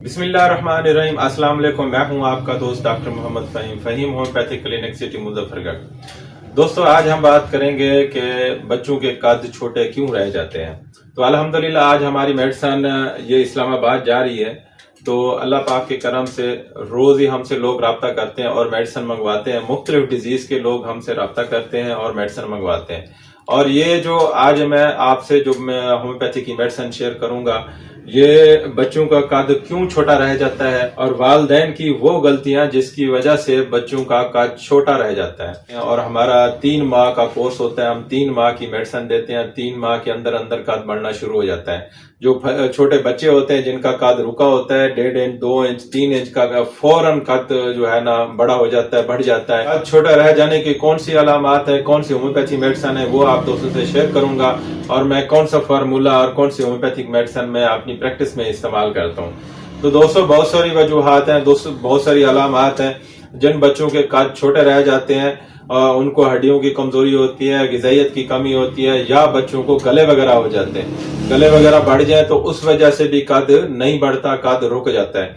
بسم اللہ الرحمن الرحیم۔ السلام علیکم، میں ہوں آپ کا دوست doctor Muhammad Fahim homeopathic clinic city Muzaffargarh. دوستو، آج ہم بات کریں گے کہ بچوں کے قد چھوٹے کیوں رہ جاتے ہیں۔ تو الحمدللہ آج ہماری میڈیسن یہ اسلام آباد جا رہی ہے، تو اللہ پاک کے کرم سے روز ہی ہم سے لوگ رابطہ کرتے ہیں اور میڈیسن منگواتے ہیں۔ مختلف ڈیزیز کے لوگ ہم سے رابطہ کرتے ہیں اور میڈیسن منگواتے ہیں۔ اور یہ جو آج میں آپ سے جو میں ہومیوپیتھی کی میڈیسن شیئر کروں گا، یہ بچوں کا قد کیوں چھوٹا رہ جاتا ہے اور والدین کی وہ غلطیاں جس کی وجہ سے بچوں کا قد چھوٹا رہ جاتا ہے۔ اور ہمارا 3 ماہ کا کورس ہوتا ہے، ہم 3 ماہ کی میڈیسن دیتے ہیں۔ 3 ماہ کے اندر قد بڑھنا شروع ہو جاتا ہے۔ جو چھوٹے بچے ہوتے ہیں جن کا قد رکا ہوتا ہے 1.5 انچ 2 انچ 3 انچ کا، فوراً قد جو ہے نا بڑا ہو جاتا ہے، بڑھ جاتا ہے۔ قد چھوٹا رہ جانے کی کون سی علامات ہے، کون سی ہومیوپیتھی میڈیسن ہے، وہ آپ دوستوں سے شیئر کروں گا، اور میں کون سا فارمولا اور کون سی ہومیوپیتھک میڈیسن میں اپنی پریکٹس میں استعمال کرتا ہوں۔ تو دوستوں، بہت ساری وجوہات ہیں، بہت ساری علامات ہیں جن بچوں کے قد چھوٹے رہ جاتے ہیں۔ ان کو ہڈیوں کی کمزوری ہوتی ہے، غذائیت کی کمی ہوتی ہے، یا بچوں کو گلے وغیرہ ہو جاتے ہیں۔ گلے وغیرہ بڑھ جائیں تو اس وجہ سے بھی قد نہیں بڑھتا، قد رک جاتا ہے۔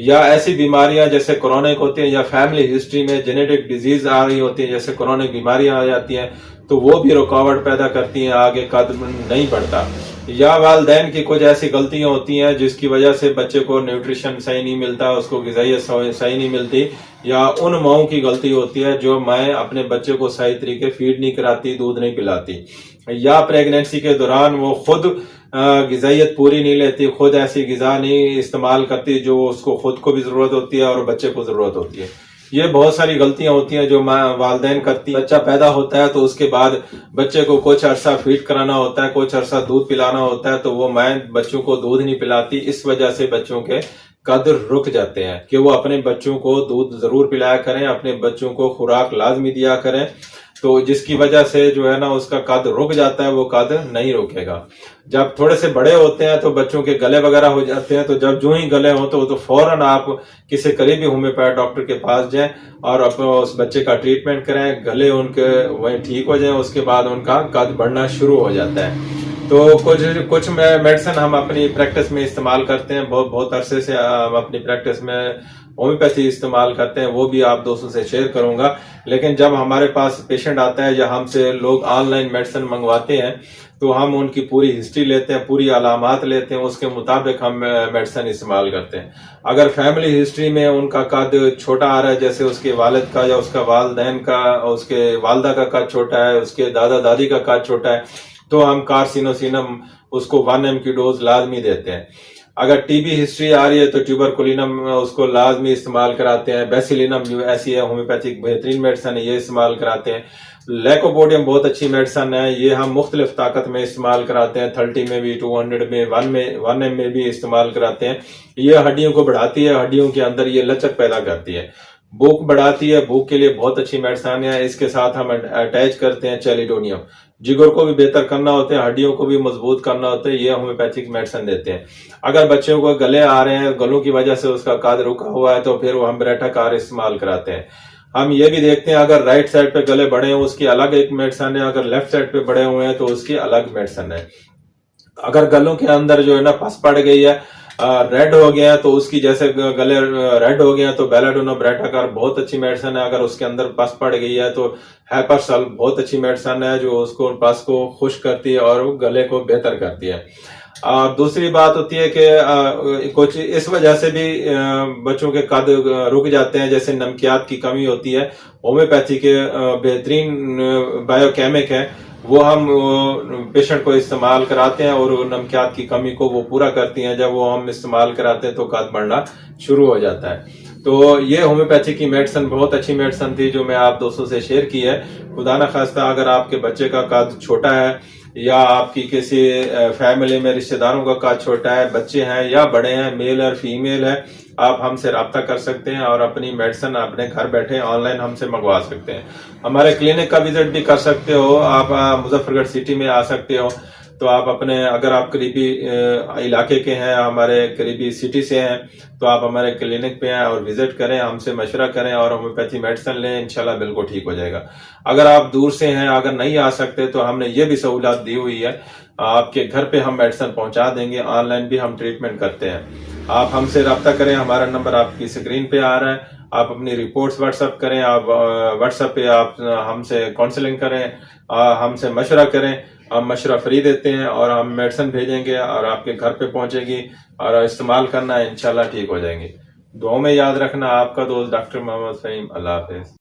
یا ایسی بیماریاں جیسے کرونک ہوتی ہیں، یا فیملی ہسٹری میں جینیٹک ڈیزیز آ رہی ہوتی ہیں جیسے کرونک بیماریاں آ جاتی ہیں، تو وہ بھی رکاوٹ پیدا کرتی ہیں، آگے قد نہیں بڑھتا۔ یا والدین کی کچھ ایسی غلطیاں ہوتی ہیں جس کی وجہ سے بچے کو نیوٹریشن صحیح نہیں ملتا، اس کو غذائیت صحیح نہیں ملتی، یا ان ماؤں کی غلطی ہوتی ہے جو مائیں اپنے بچے کو صحیح طریقے فیڈ نہیں کراتی، دودھ نہیں پلاتی، یا پریگنینسی کے دوران وہ خود غذائیت پوری نہیں لیتی، خود ایسی غذا نہیں استعمال کرتی جو اس کو خود کو بھی ضرورت ہوتی ہے اور بچے کو ضرورت ہوتی ہے۔ یہ بہت ساری غلطیاں ہوتی ہیں جو والدین کرتی ہیں۔ بچہ پیدا ہوتا ہے تو اس کے بعد بچے کو کچھ عرصہ فیڈ کرانا ہوتا ہے، کچھ عرصہ دودھ پلانا ہوتا ہے، تو وہ مائیں بچوں کو دودھ نہیں پلاتی، اس وجہ سے بچوں کے قد رک جاتے ہیں۔ کہ وہ اپنے بچوں کو دودھ ضرور پلایا کریں، اپنے بچوں کو خوراک لازمی دیا کریں، تو جس کی وجہ سے جو ہے نا اس کا قد رک جاتا ہے، وہ قد نہیں روکے گا۔ جب تھوڑے سے بڑے ہوتے ہیں تو بچوں کے گلے وغیرہ ہو جاتے ہیں، تو جب جو ہی گلے ہوں تو فوراً آپ کسی قریبی ہومیوپیتھ ڈاکٹر کے پاس جائیں اور اس بچے کا ٹریٹمنٹ کریں، گلے ان کے وہیں ٹھیک ہو جائیں، اس کے بعد ان کا قد بڑھنا شروع ہو جاتا ہے۔ تو کچھ میڈیسن ہم اپنی پریکٹس میں استعمال کرتے ہیں، بہت عرصے سے ہم اپنی پریکٹس میں ہومیوپیتھی استعمال کرتے ہیں، وہ بھی آپ دوستوں سے شیئر کروں گا۔ لیکن جب ہمارے پاس پیشنٹ آتا ہے یا ہم سے لوگ آن لائن میڈیسن منگواتے ہیں تو ہم ان کی پوری ہسٹری لیتے ہیں، پوری علامات لیتے ہیں، اس کے مطابق ہم میڈیسن استعمال کرتے ہیں۔ اگر فیملی ہسٹری میں ان کا قد چھوٹا آ رہا ہے، جیسے اس کے والد کا یا اس کا والدین کا، اس کے والدہ کا قد چھوٹا ہے، اس کے دادا دادی کا قد چھوٹا ہے، تو ہم کارسینوسینم اس کو 1 mg کی ڈوز لازمی دیتے ہیں۔ اگر ٹی بی ہسٹری آ رہی ہے تو ٹیوبرکولینم اس کو لازمی استعمال کراتے ہیں۔ بیسیلینم جو ایسی ہے ہومیوپیتھک بہترین میڈیسن ہے، یہ استعمال کراتے ہیں۔ لیکوپوڈیم بہت اچھی میڈیسن ہے، یہ ہم مختلف طاقت میں استعمال کراتے ہیں، 30 میں بھی، 200 میں، 1 m میں بھی استعمال کراتے ہیں۔ یہ ہڈیوں کو بڑھاتی ہے، ہڈیوں کے اندر یہ لچک پیدا کرتی ہے، بھوک بڑھاتی ہے، بھوک کے لیے بہت اچھی میڈیسن ہے۔ اس کے ساتھ ہم اٹیچ کرتے ہیں چیلیڈونیم، جگر کو بھی بہتر کرنا ہوتا ہے، ہڈیوں کو بھی مضبوط کرنا ہوتا ہے، یہ ہومیوپیتھک میڈیسن دیتے ہیں۔ اگر بچوں کو گلے آ رہے ہیں، گلوں کی وجہ سے اس کا قد رکا ہوا ہے، تو پھر وہ ہم بریٹا کار استعمال کراتے ہیں۔ ہم یہ بھی دیکھتے ہیں اگر رائٹ سائڈ پہ گلے بڑے ہیں اس کی الگ ایک میڈیسن ہے، اگر لیفٹ سائڈ پہ بڑے ہوئے ہیں تو اس کی الگ میڈیسن ہے۔ اگر گلوں کے اندر جو ہے نا پس پڑ گئی ہے، ریڈ ہو گیا تو اس کی جیسے گلے ریڈ ہو گیا تو بیلاڈونا بریٹا کار بہت اچھی میڈیسن ہے۔ اگر اس کے اندر پس پڑ گئی ہے تو ہیپرسل بہت اچھی میڈیسن ہے، جو اس کو پس کو خشک کرتی ہے اور گلے کو بہتر کرتی ہے۔ اور دوسری بات ہوتی ہے کہ کچھ اس وجہ سے بھی بچوں کے قد رک جاتے ہیں، جیسے نمکیات کی کمی ہوتی ہے۔ ہومیوپیتھی کے بہترین بایو کیمک ہے، وہ ہم پیشنٹ کو استعمال کراتے ہیں اور نمکیات کی کمی کو وہ پورا کرتی ہیں۔ جب وہ ہم استعمال کراتے ہیں تو قد بڑھنا شروع ہو جاتا ہے۔ تو یہ ہومیوپیتھی کی میڈیسن بہت اچھی میڈیسن تھی جو میں آپ دوستوں سے شیئر کی ہے۔ خدا نخواستہ اگر آپ کے بچے کا قد چھوٹا ہے، یا آپ کی کسی فیملی میں رشتہ داروں کا قد چھوٹا ہے، بچے ہیں یا بڑے ہیں، میل اور فیمیل ہے، آپ ہم سے رابطہ کر سکتے ہیں اور اپنی میڈیسن اپنے گھر بیٹھے آن لائن ہم سے منگوا سکتے ہیں۔ ہمارے کلینک کا وزٹ بھی کر سکتے ہو، آپ مظفر گڑھ سٹی میں آ سکتے ہو۔ تو آپ اپنے اگر آپ قریبی علاقے کے ہیں, ہمارے قریبی سٹی سے ہیں, تو آپ ہمارے کلینک پہ آئیں اور وزٹ کریں, ہم سے مشورہ کریں اور ہومیوپیتھی میڈیسن لیں, انشاءاللہ بالکل ٹھیک ہو جائے گا. اگر آپ دور سے ہیں, اگر نہیں آ سکتے, تو ہم نے یہ بھی سہولت دی ہوئی ہے, آپ کے گھر پہ ہم میڈیسن پہنچا دیں گے, آن لائن بھی ہم ٹریٹمنٹ کرتے ہیں. آپ ہم سے رابطہ کریں, ہمارا نمبر آپ کی اسکرین پہ آ رہا ہے, آپ اپنی رپورٹس واٹس ایپ کریں, آپ واٹس ایپ پہ آپ ہم سے کاؤنسلنگ کریں, ہم سے مشورہ کریں, ہم مشورہ فری دیتے ہیں, اور ہم میڈیسن بھیجیں گے اور آپ کے گھر پہ پہنچے گی, اور استعمال کرنا ہے, انشاءاللہ ٹھیک ہو جائیں گے. دعاؤں میں یاد رکھنا. آپ کا دوست ڈاکٹر محمد فہیم. اللہ حافظ.